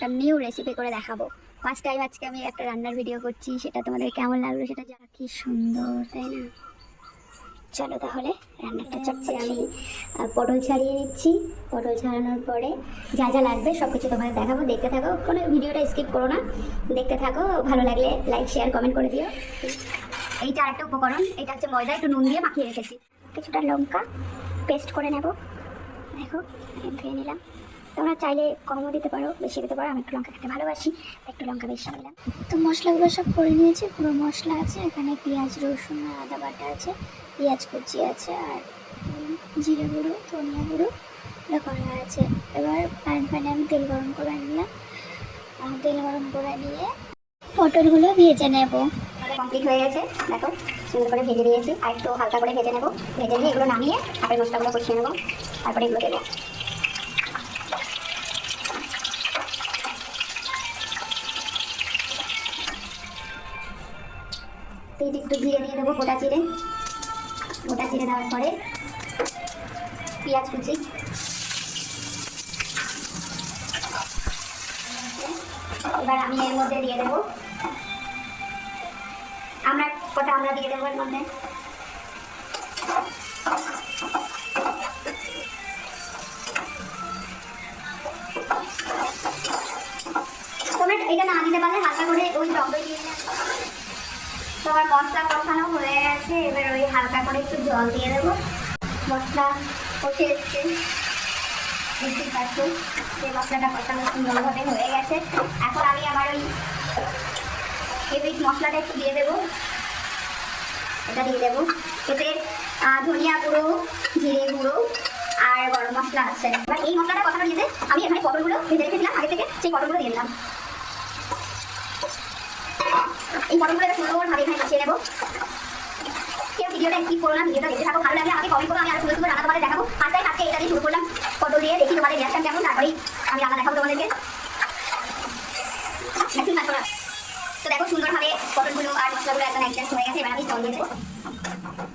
একটা new recipe করে দেখাবো। ফার্স্ট টাইম আজকে আমি একটা রান্নার ভিডিও করছি, সেটা তোমাদের কেমন লাগলো সেটা জানা। কি সুন্দর তাই না? চলো তাহলে রান্নাটা চটপট। আমি পটল ছাড়িয়ে নিচ্ছি। পটল ছাড়ানোর পরে যা যা লাগবে সব কিছু তোমাদের দেখাবো, দেখতে থাকো, কোনো ভিডিওটা স্কিপ করো না, দেখতে থাকো। ভালো লাগলে লাইক শেয়ার কমেন্ট করে দিও। এইটা আরেকটা উপকরণ, এটা হচ্ছে ময়দা, একটু নুন দিয়ে মাখিয়ে রেখেছি। কিছুটা লঙ্কা পেস্ট করে নেব, দেখো ধুয়ে নিলাম। তোমরা চাইলে কমও দিতে পারো, বেশি দিতে পারো। আমি একটু লঙ্কা খেতে ভালোবাসি, একটু লঙ্কা বেশি দিলাম। তো মশলাগুলো সব করে নিয়েছি, পুরো মশলা আছে এখানে, পেঁয়াজ রসুন আর আদা বাটা আছে, পেঁয়াজ কুচি আছে, আর জিরে গুঁড়ো ধনিয়া গুঁড়ো এগুলো করা আছে। এবার প্যানে আমি তেল গরম করে নিলাম। তেল গরম করে নিয়ে পটলগুলো ভেজে নেব। কমপ্লিট হয়ে গেছে, দেখো সুন্দর করে ভেজে নিয়েছি। আর একটু হালকা করে ভেজে নেব, ভেজে নিয়ে এগুলো নামিয়ে তারপরে মশলাগুলো কষিয়ে নেবো, তারপরে এগুলো দেবো। একটু জিরে দিয়ে দেবো, গোটা জিরে। গোটা জিরে দেওয়ার পরে পেঁয়াজ কুচি, এবার আমি এর মধ্যে দিয়ে দেবো আমরা দিয়ে দেবো এর মধ্যে। তোমরা এটা না দিতে পারলে হালকা করে ওই টক দই দিয়ে দেবে। তোমার মশলা কষানো হয়ে গেছে, এবার ওই হালকা করে একটু জল দিয়ে দেবো। মশলা কষে এসছে, বুঝতেই পারছো যে মশলাটা কষানো সুন্দরভাবে হয়ে গেছে। এখন আমি আমার ওই ফেভারিট মশলাটা একটু দিয়ে দেবো, এটা দিয়ে দেবো। এতে ধনিয়া গুঁড়ো, জিরে গুঁড়ো আর গরম মশলা আছে। এবার এই মশলাটা কষানো দিয়ে আমি এখানে পটলগুলো ভেজে রেখেছিলাম আগে থেকে, সেই পটলগুলো দিয়ে দিলাম। এই পটলগুলো এবার সুন্দরভাবে এখানে কষিয়ে নেবো। কেউ ভিডিওটা স্কিপ করো না, ভিডিওটা দেখতে থাকো। ভালো লাগলে আমাকে কমেন্ট করো, আমি আরো সুন্দর সুন্দর রান্না তোমাদের দেখাবো। আজকে এটা দিয়ে শুরু করলাম, পটল দিয়ে। দেখি তোমাদের রিয়াকশন কেমন, তারপরেই আমি রান্না দেখাবো তোমাদেরকে। তো দেখো সুন্দরভাবে পটলগুলো আর মশলাগুলো একদম অ্যাডজাস্ট হয়ে গেছে। এবার আমি জল দিয়ে দেবো,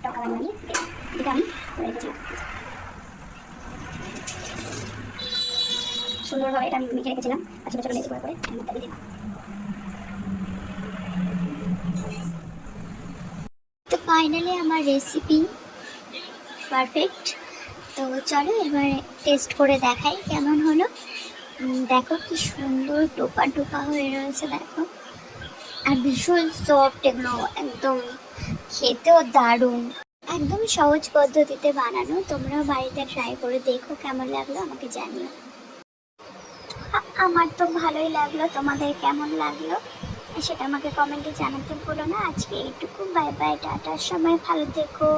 টক কালার বানিয়ে যেটা আমি রেখেছিলাম। সুন্দরভাবে এটা আমি মেখে রেখেছিলাম, ছোটো ছোটো লেচি করে দিয়ে দিলাম। তো ফাইনালি আমার রেসিপি পারফেক্ট। তো চলো এবার টেস্ট করে দেখাই কেমন হলো। দেখো কি সুন্দর টোপা টোপা হয়ে রয়েছে, দেখো। আর ভীষণ সফট, এগুলো একদম খেতেও দারুণ। একদম সহজ পদ্ধতিতে বানানো, তোমরাও বাড়িতে ট্রাই করে দেখো, কেমন লাগলো আমাকে জানিও। আমার তো ভালোই লাগলো, তোমাদের কেমন লাগলো সেটা আমাকে কমেন্টে জানাতে ভুলো না। আজকে এইটুকু, বাই বাই, টাটা, সবাই ভালো থেকো।